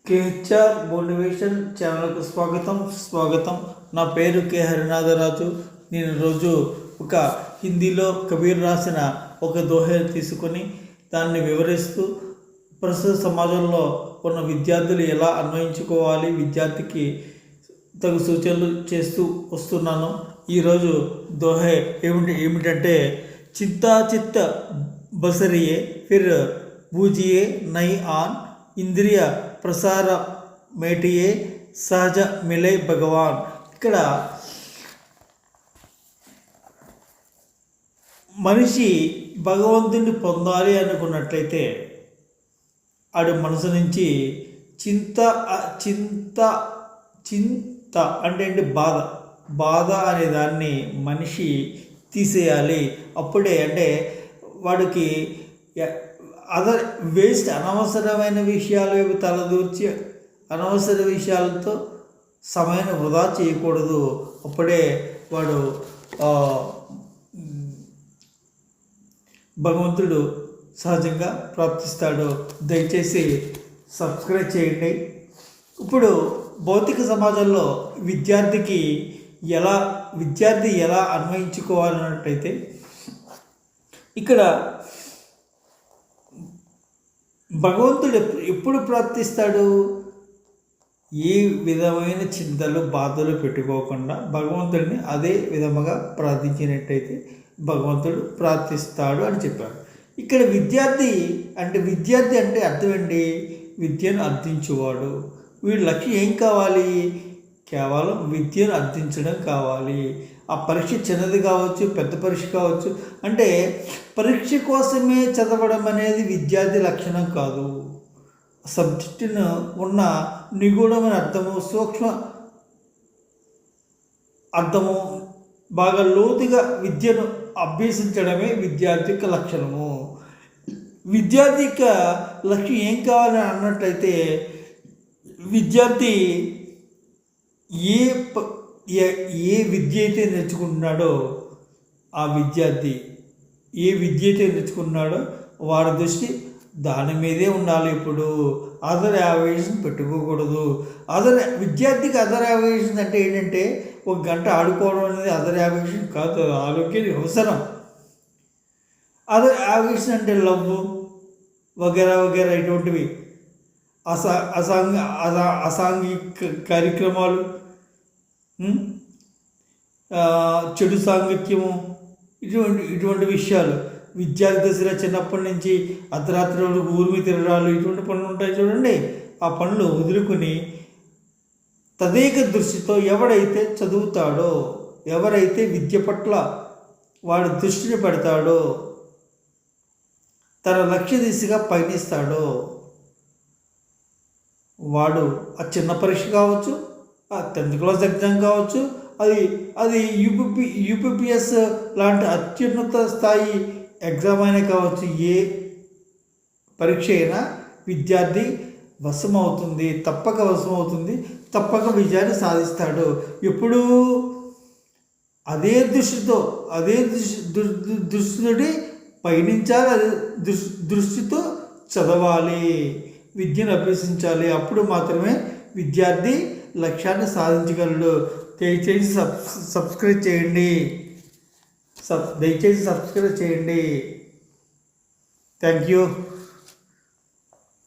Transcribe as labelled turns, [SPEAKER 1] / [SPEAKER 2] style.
[SPEAKER 1] KHR motivation ఛానల్కు స్వాగతం. నా పేరు కె హరినాథరాజు. నేను రోజు ఒక హిందీలో కబీర్ రాసిన ఒక దోహేను తీసుకొని దాన్ని వివరిస్తూ ప్రస్తుత సమాజంలో ఉన్న విద్యార్థులు ఎలా అన్వయించుకోవాలి, విద్యార్థికి తగు సూచనలు చేస్తూ వస్తున్నాను. ఈరోజు దోహే ఏమిటంటే చింతా చిత్త బసరియే ఫిర్ బూజియే నై ఆన్ ఇంద్రియ ప్రసార మేటియే సహజ మిలే భగవాన్. ఇక్కడ మనిషి భగవంతుడిని పొందాలి అనుకున్నట్లయితే ఆడి మనసు నుంచి చింత చింత చింత అంటే బాధ అనే దాన్ని మనిషి తీసేయాలి. అప్పుడే అంటే వాడికి అనవసరమైన విషయాలు తలదూర్చి అనవసర విషయాలతో సమయాన్ని వృధా చేయకూడదు. అప్పుడే వాడు భగవంతుడు సహజంగా ప్రాప్తిస్తాడు. దయచేసి సబ్స్క్రైబ్ చేయండి. ఇప్పుడు భౌతిక సమాజంలో విద్యార్థి ఎలా అన్వయించుకోవాలన్నట్టయితే ఇక్కడ భగవంతుడు ఎప్పుడు ప్రార్థిస్తాడు? ఏ విధమైన చింతలు బాధలు పెట్టుకోకుండా భగవంతుడిని అదే విధముగా ప్రార్థించినట్టయితే భగవంతుడు ప్రార్థిస్తాడు అని చెప్పాడు. ఇక్కడ విద్యార్థి అంటే అర్థం ఏంటి? విద్యను అర్థించువాడు. వీడి లక్ష్యం ఏం కావాలి? కేవలం విద్యను అర్థించడం కావాలి. ఆ పరీక్ష చిన్నది కావచ్చు, పెద్ద పరీక్ష కావచ్చు. అంటే పరీక్ష కోసమే చదవడం అనేది విద్యార్థి లక్షణం కాదు. సబ్జెక్టును ఉన్న నిగూఢమైన అర్థము, సూక్ష్మ అర్థము, బాగా లోతుగా విద్యను అభ్యసించడమే విద్యార్థి యొక్క లక్షణము. విద్యార్థి యొక్క లక్ష్యం ఏం కావాలని అన్నట్లయితే విద్యార్థి ఏ విద్య అయితే నేర్చుకుంటున్నాడో ఆ విద్యార్థి వాడి దృష్టి దాని మీదే ఉండాలి. ఇప్పుడు అదర్ యావిగేషన్ పెట్టుకోకూడదు. విద్యార్థికి అదర్ యావిగేషన్ అంటే ఏంటంటే ఒక గంట ఆడుకోవడం అనేది అదర్ యావిగేషన్ కాదు, ఆరోగ్యానికి అవసరం. అదర్ యావిగేషన్ అంటే లవ్ వగేరా ఇటువంటివి అసాంఘిక కార్యక్రమాలు, చెడు సాంగత్యము, ఇటువంటి విషయాలు విద్యార్థి దశలో చిన్నప్పటి నుంచి అర్ధరాత్రి ఊరి మీద తిరగాలు, ఇటువంటి పనులు ఉంటాయి చూడండి. ఆ పనులు వదులుకొని తదేక దృష్టితో ఎవడైతే చదువుతాడో, ఎవరైతే విద్య పట్ల వాడి దృష్టిని పెడతాడో, తన లక్ష్య దిశగా పయనిస్తాడో వాడు ఆ చిన్న పరీక్ష కావచ్చు, ఆ 10th క్లాస్ ఎగ్జామ్ కావచ్చు, అది యూపీపీఎస్ లాంటి అత్యున్నత స్థాయి ఎగ్జామ్ అయినా కావచ్చు, ఏ పరీక్ష అయినా విద్యార్థి తప్పక వశమవుతుంది, తప్పక విజయాన్ని సాధిస్తాడు. ఎప్పుడు అదే దృష్టితోటి పయనించాలి, అదే దృష్టితో చదవాలి, విద్యను అభ్యసించాలి. అప్పుడు మాత్రమే విద్యార్థి లక్ష్యాన్ని సాధించగలడు. దయచేసి సబ్స్క్రైబ్ చేయండి. Thank you.